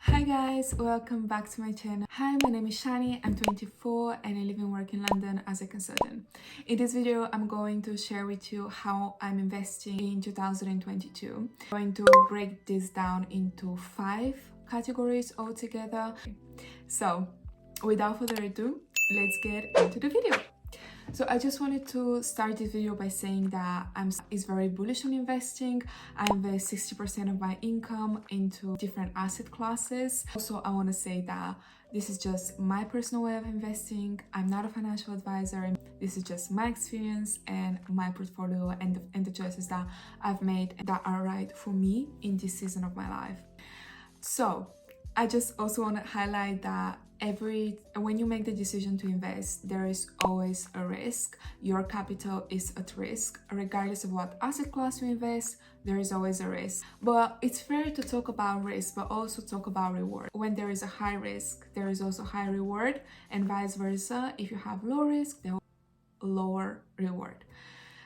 Hi guys, welcome back to my channel. Hi, my name is Shani, I'm 24 and I live and work in London as a consultant. In this video, I'm going to share with you how I'm investing in 2022. I'm going to break this down into 5 categories altogether. So, without further ado, let's get into the video. So I just wanted to start this video by saying that I'm very bullish on investing. I invest 60% of my income into different asset classes. Also, I want to say that this is just my personal way of investing. I'm not a financial advisor. This is just my experience and my portfolio and the choices that I've made that are right for me in this season of my life. So I just also want to highlight that when you make the decision to invest, there is always a risk. Your capital is at risk. Regardless of what asset class you invest, there is always a risk. But it's fair to talk about risk, but also talk about reward. When there is a high risk, there is also high reward, and vice versa. If you have low risk, there will be lower reward.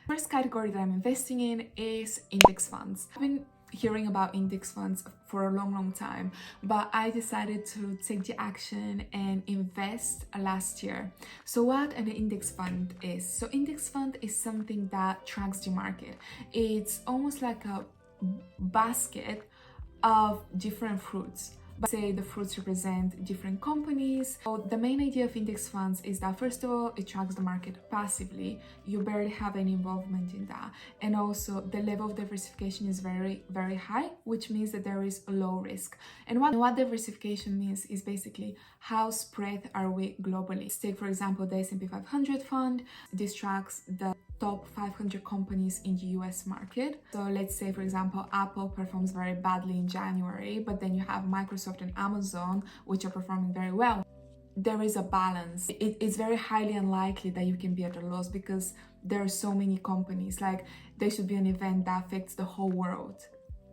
First category that I'm investing in is index funds. I've been hearing about index funds for a long time, but I decided to take the action and invest last year. So what an index fund is? So index fund is something that tracks the market. It's almost like a basket of different fruits. But say the fruits represent different companies. So the main idea of index funds is that first of all, it tracks the market passively. You barely have any involvement in that. And also the level of diversification is very high, which means that there is a low risk. And what diversification means is basically how spread are we globally. Take for example the S&P 500 fund. This tracks the top 500 companies in the US market. So let's say for example Apple performs very badly in January, but then you have Microsoft and Amazon which are performing very well. There is a balance. It's very highly unlikely that you can be at a loss because there are so many companies. Like there should be an event that affects the whole world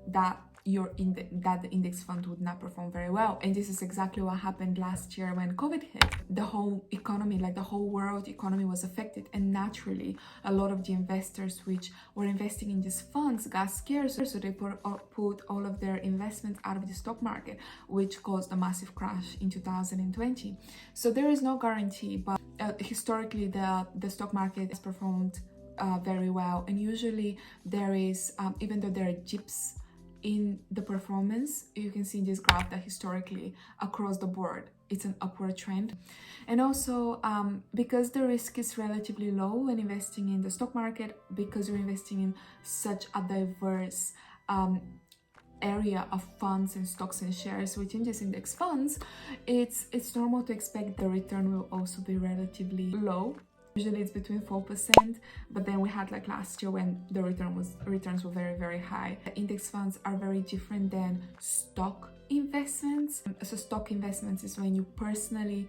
that the index fund would not perform very well. And this is exactly what happened last year when COVID hit. The whole economy, like the whole world economy, was affected, and naturally a lot of the investors which were investing in these funds got scared, so they put all of their investments out of the stock market, which caused a massive crash in 2020. So there is no guarantee, but historically the stock market has performed very well, and usually there is even though there are dips in the performance, you can see in this graph that historically across the board it's an upward trend. And also because the risk is relatively low when investing in the stock market, because you're investing in such a diverse area of funds and stocks and shares within these index funds, it's normal to expect the return will also be relatively low. Usually it's between 4%, but then we had like last year when the returns were very high. The index funds are very different than stock investments. So stock investments is when you personally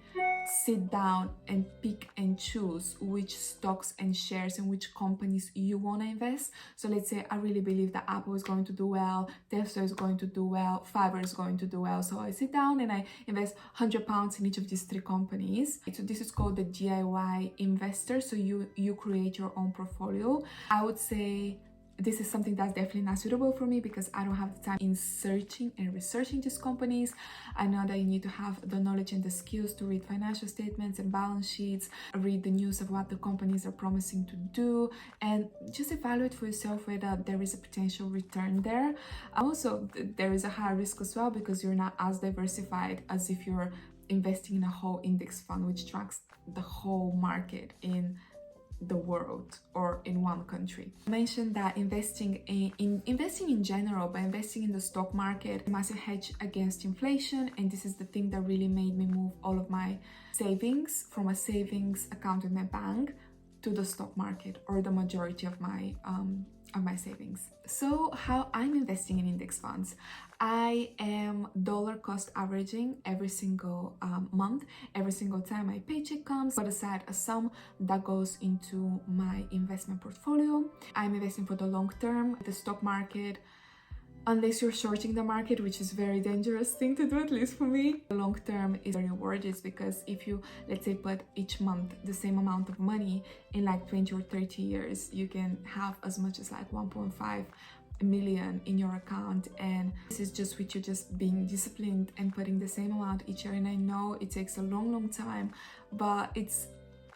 sit down and pick and choose which stocks and shares and which companies you want to invest. So let's say I really believe that Apple is going to do well, Tesla is going to do well, Fiverr is going to do well. So I sit down and I invest £100 in each of these 3 companies. So this is called the DIY investor. So you create your own portfolio. I would say this is something that's definitely not suitable for me because I don't have the time in searching and researching these companies. I know that you need to have the knowledge and the skills to read financial statements and balance sheets, read the news of what the companies are promising to do, and just evaluate for yourself whether there is a potential return there. Also, there is a high risk as well because you're not as diversified as if you're investing in a whole index fund which tracks the whole market in the world or in one country. I mentioned that investing in general, but investing in the stock market, a massive hedge against inflation, and this is the thing that really made me move all of my savings from a savings account in my bank to the stock market, or the majority of my savings. So how I'm investing in index funds, I am dollar cost averaging every single month. Every single time my paycheck comes, put aside a sum that goes into my investment portfolio. I'm investing for the long term. The stock market, unless you're shorting the market, which is a very dangerous thing to do, at least for me, the long term is very rewarded because if you, let's say, put each month the same amount of money in like 20 or 30 years, you can have as much as like 1.5 million in your account, and this is just with you just being disciplined and putting the same amount each year. And I know it takes a long time, but it's,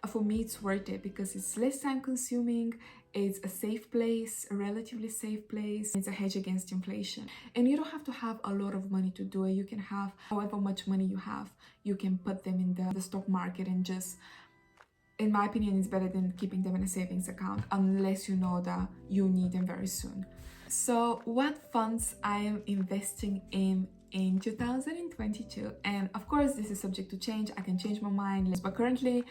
for me, it's worth it because it's less time consuming, it's a safe place, a relatively safe place, it's a hedge against inflation. And you don't have to have a lot of money to do it. You can have however much money you have, you can put them in the stock market, and just, in my opinion, it's better than keeping them in a savings account unless you know that you need them very soon. So what funds I am investing in 2022, and of course this is subject to change, I can change my mind, but currently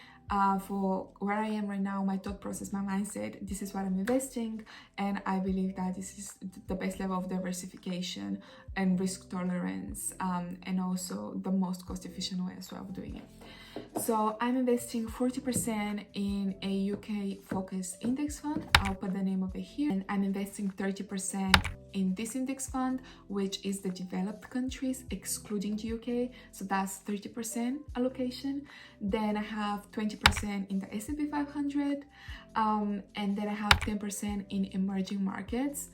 for where I am right now, my thought process, my mindset, this is what I'm investing, and I believe that this is the best level of diversification and risk tolerance, and also the most cost efficient way as well of doing it. So I'm investing 40% in a UK focused index fund. I'll put the name of it here. And I'm investing 30% in this index fund, which is the developed countries, excluding the UK. So that's 30% allocation. Then I have 20% in the S&P 500. And then I have 10% in emerging markets.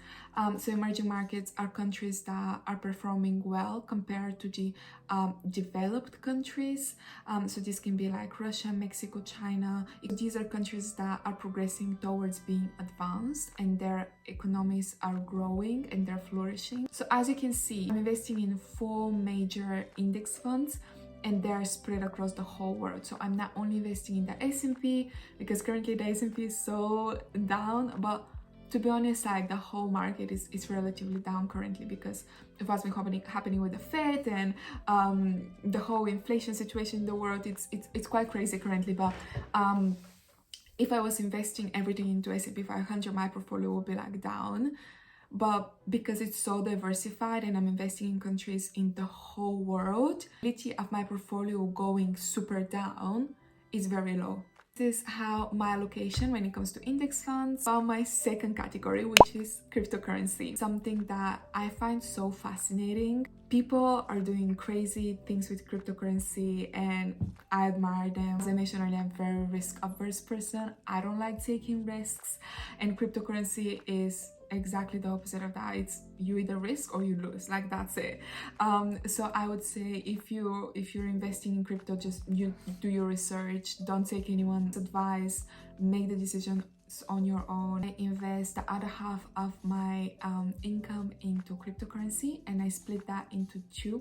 So emerging markets are countries that are performing well compared to the developed countries. So this can be like Russia, Mexico, China. These are countries that are progressing towards being advanced, and their economies are growing and they're flourishing. So as you can see, I'm investing in 4 major index funds, and they're spread across the whole world. So I'm not only investing in the S&P, because currently the S&P is so down, but to be honest, like the whole market is relatively down currently because of what's been happening with the Fed and the whole inflation situation in the world. It's quite crazy currently, but if I was investing everything into S&P 500, my portfolio would be like down. But because it's so diversified and I'm investing in countries in the whole world, the probability of my portfolio going super down is very low. This is how my allocation when it comes to index funds. About my second category, which is cryptocurrency, something that I find so fascinating. People are doing crazy things with cryptocurrency and I admire them. As I mentioned earlier, I'm a very risk-averse person. I don't like taking risks, and cryptocurrency is exactly the opposite of that. It's you either risk or you lose, like that's it. So I would say if you're investing in crypto, just you do your research, don't take anyone's advice, make the decision on your own. I invest the other half of my income into cryptocurrency, and I split that into 2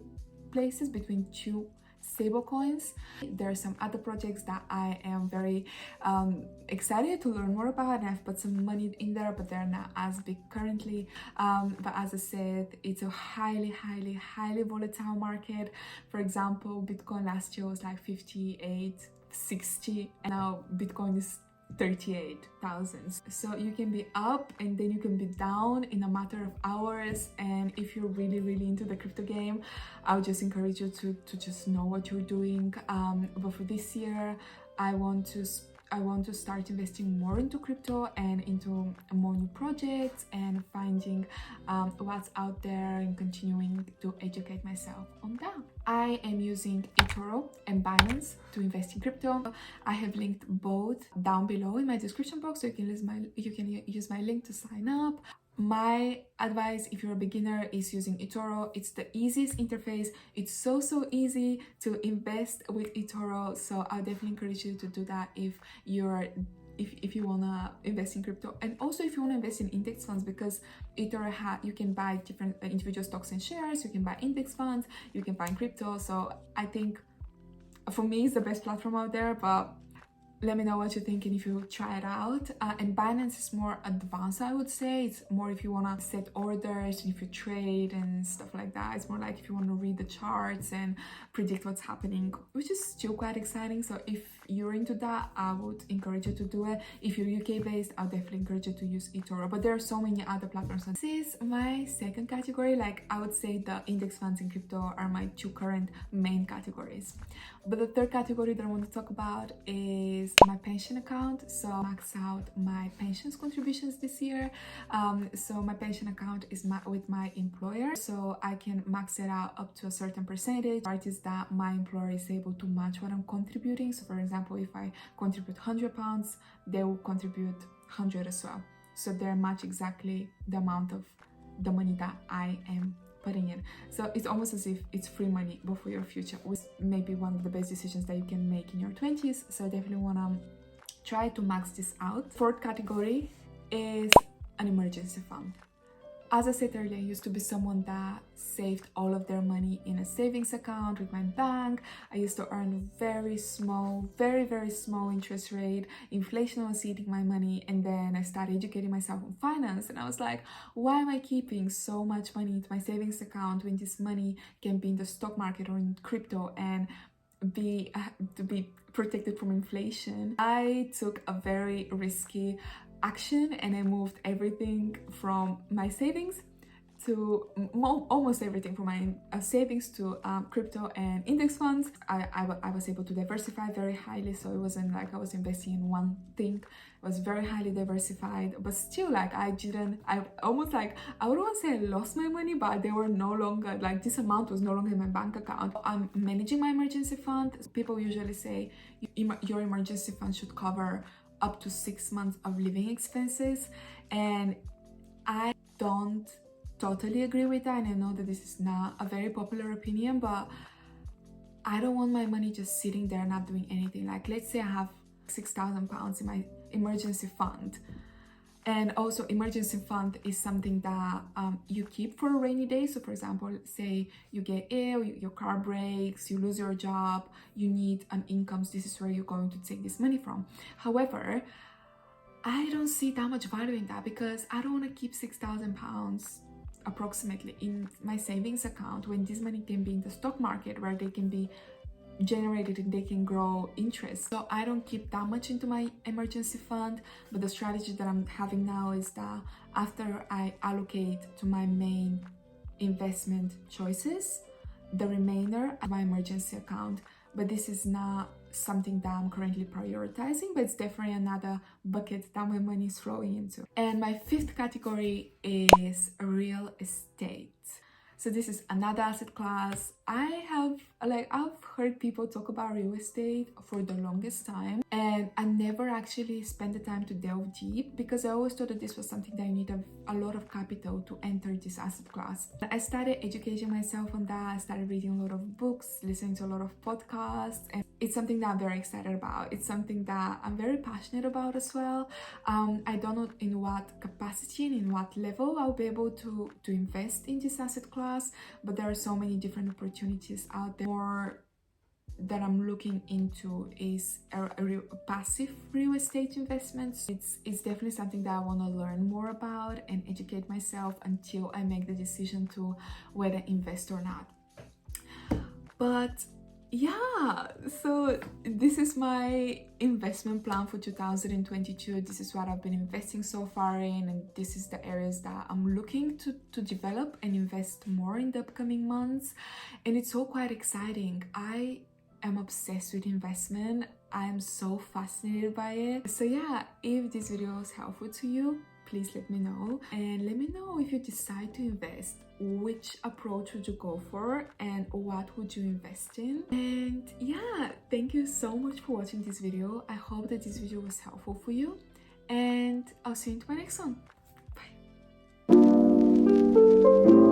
places between 2 stable coins. There are some other projects that I am very excited to learn more about, and I've put some money in there, but they're not as big currently. But as I said, it's a highly volatile market. For example, Bitcoin last year was like 58, 60, and now Bitcoin is 38,000. So you can be up and then you can be down in a matter of hours. And if you're really into the crypto game, I would just encourage you to just know what you're doing. But for this year, I want to start investing more into crypto and into more new projects and finding what's out there and continuing to educate myself on that. I am using eToro and Binance to invest in crypto. I have linked both down below in my description box, so you can use my link to sign up. My advice, if you're a beginner, is using eToro. It's the easiest interface. It's so easy to invest with eToro. So I'll definitely encourage you to do that if you wanna invest in crypto, and also if you wanna invest in index funds, because eToro you can buy different individual stocks and shares. You can buy index funds. You can buy crypto. So I think for me it's the best platform out there, but let me know what you're thinking if you try it out. And Binance is more advanced, I would say. It's more if you want to set orders, if you trade and stuff like that. It's more like if you want to read the charts and predict what's happening, which is still quite exciting. So if you're into that, I would encourage you to do it. If you're UK based, I'll definitely encourage you to use eToro. But there are so many other platforms. This is my second category. Like, I would say the index funds and crypto are my 2 current main categories. But the third category that I want to talk about is my pension account. So I maxed out my pensions contributions this year. So my pension account is with my employer, so I can max it out up to a certain percentage. Part is that my employer is able to match what I'm contributing. So for example, if I contribute £100, they will contribute 100 as well. So they match exactly the amount of the money that I am putting in. So it's almost as if it's free money, but for your future, which may be one of the best decisions that you can make in your 20s. So I definitely want to try to max this out. Fourth category is an emergency fund. As I said earlier, I used to be someone that saved all of their money in a savings account with my bank. I used to earn very small, very small interest rate. Inflation was eating my money, and then I started educating myself on finance, and I was like, why am I keeping so much money into my savings account when this money can be in the stock market or in crypto and to be protected from inflation? I took a very risky action, and I moved everything from my savings to almost everything from my savings to crypto and index funds. I was able to diversify very highly, so it wasn't like I was investing in one thing. It was very highly diversified, but still, like, I almost, like, I wouldn't want to say I lost my money, but they were no longer, like, this amount was no longer in my bank account. I'm managing my emergency fund. People usually say your emergency fund should cover up to 6 months of living expenses, and I don't totally agree with that. And I know that this is not a very popular opinion, but I don't want my money just sitting there not doing anything. Like, let's say I have £6,000 in my emergency fund, and also emergency fund is something that you keep for a rainy day. So for example, say you get ill, your car breaks, you lose your job, you need an income. This is where you're going to take this money from. However, I don't see that much value in that, because I don't want to keep £6,000 approximately in my savings account when this money can be in the stock market, where they can be generated and they can grow interest. So I don't keep that much into my emergency fund, but the strategy that I'm having now is that after I allocate to my main investment choices, the remainder of my emergency account. But this is not something that I'm currently prioritizing, but it's definitely another bucket that my money is flowing into. And my fifth category is real estate. So this is another asset class. I've heard people talk about real estate for the longest time, and I never actually spent the time to delve deep, because I always thought that this was something that you need a lot of capital to enter this asset class. I started educating myself on that. I started reading a lot of books, listening to a lot of podcasts, and it's something that I'm very excited about. It's something that I'm very passionate about as well. I don't know in what capacity and in what level I'll be able to invest in this asset class, but there are so many different opportunities out there. More that I'm looking into is a passive real estate investments. It's definitely something that I want to learn more about and educate myself until I make the decision to whether invest or not. But yeah, so this is my investment plan for 2022. This is what I've been investing so far in, and this is the areas that I'm looking to develop and invest more in the upcoming months. And it's all quite exciting. I am obsessed with investment. I am so fascinated by it. So yeah, if this video was helpful to you, please let me know, and let me know if you decide to invest, which approach would you go for and what would you invest in. And yeah, thank you so much for watching this video. I hope that this video was helpful for you, and I'll see you in my next one. Bye.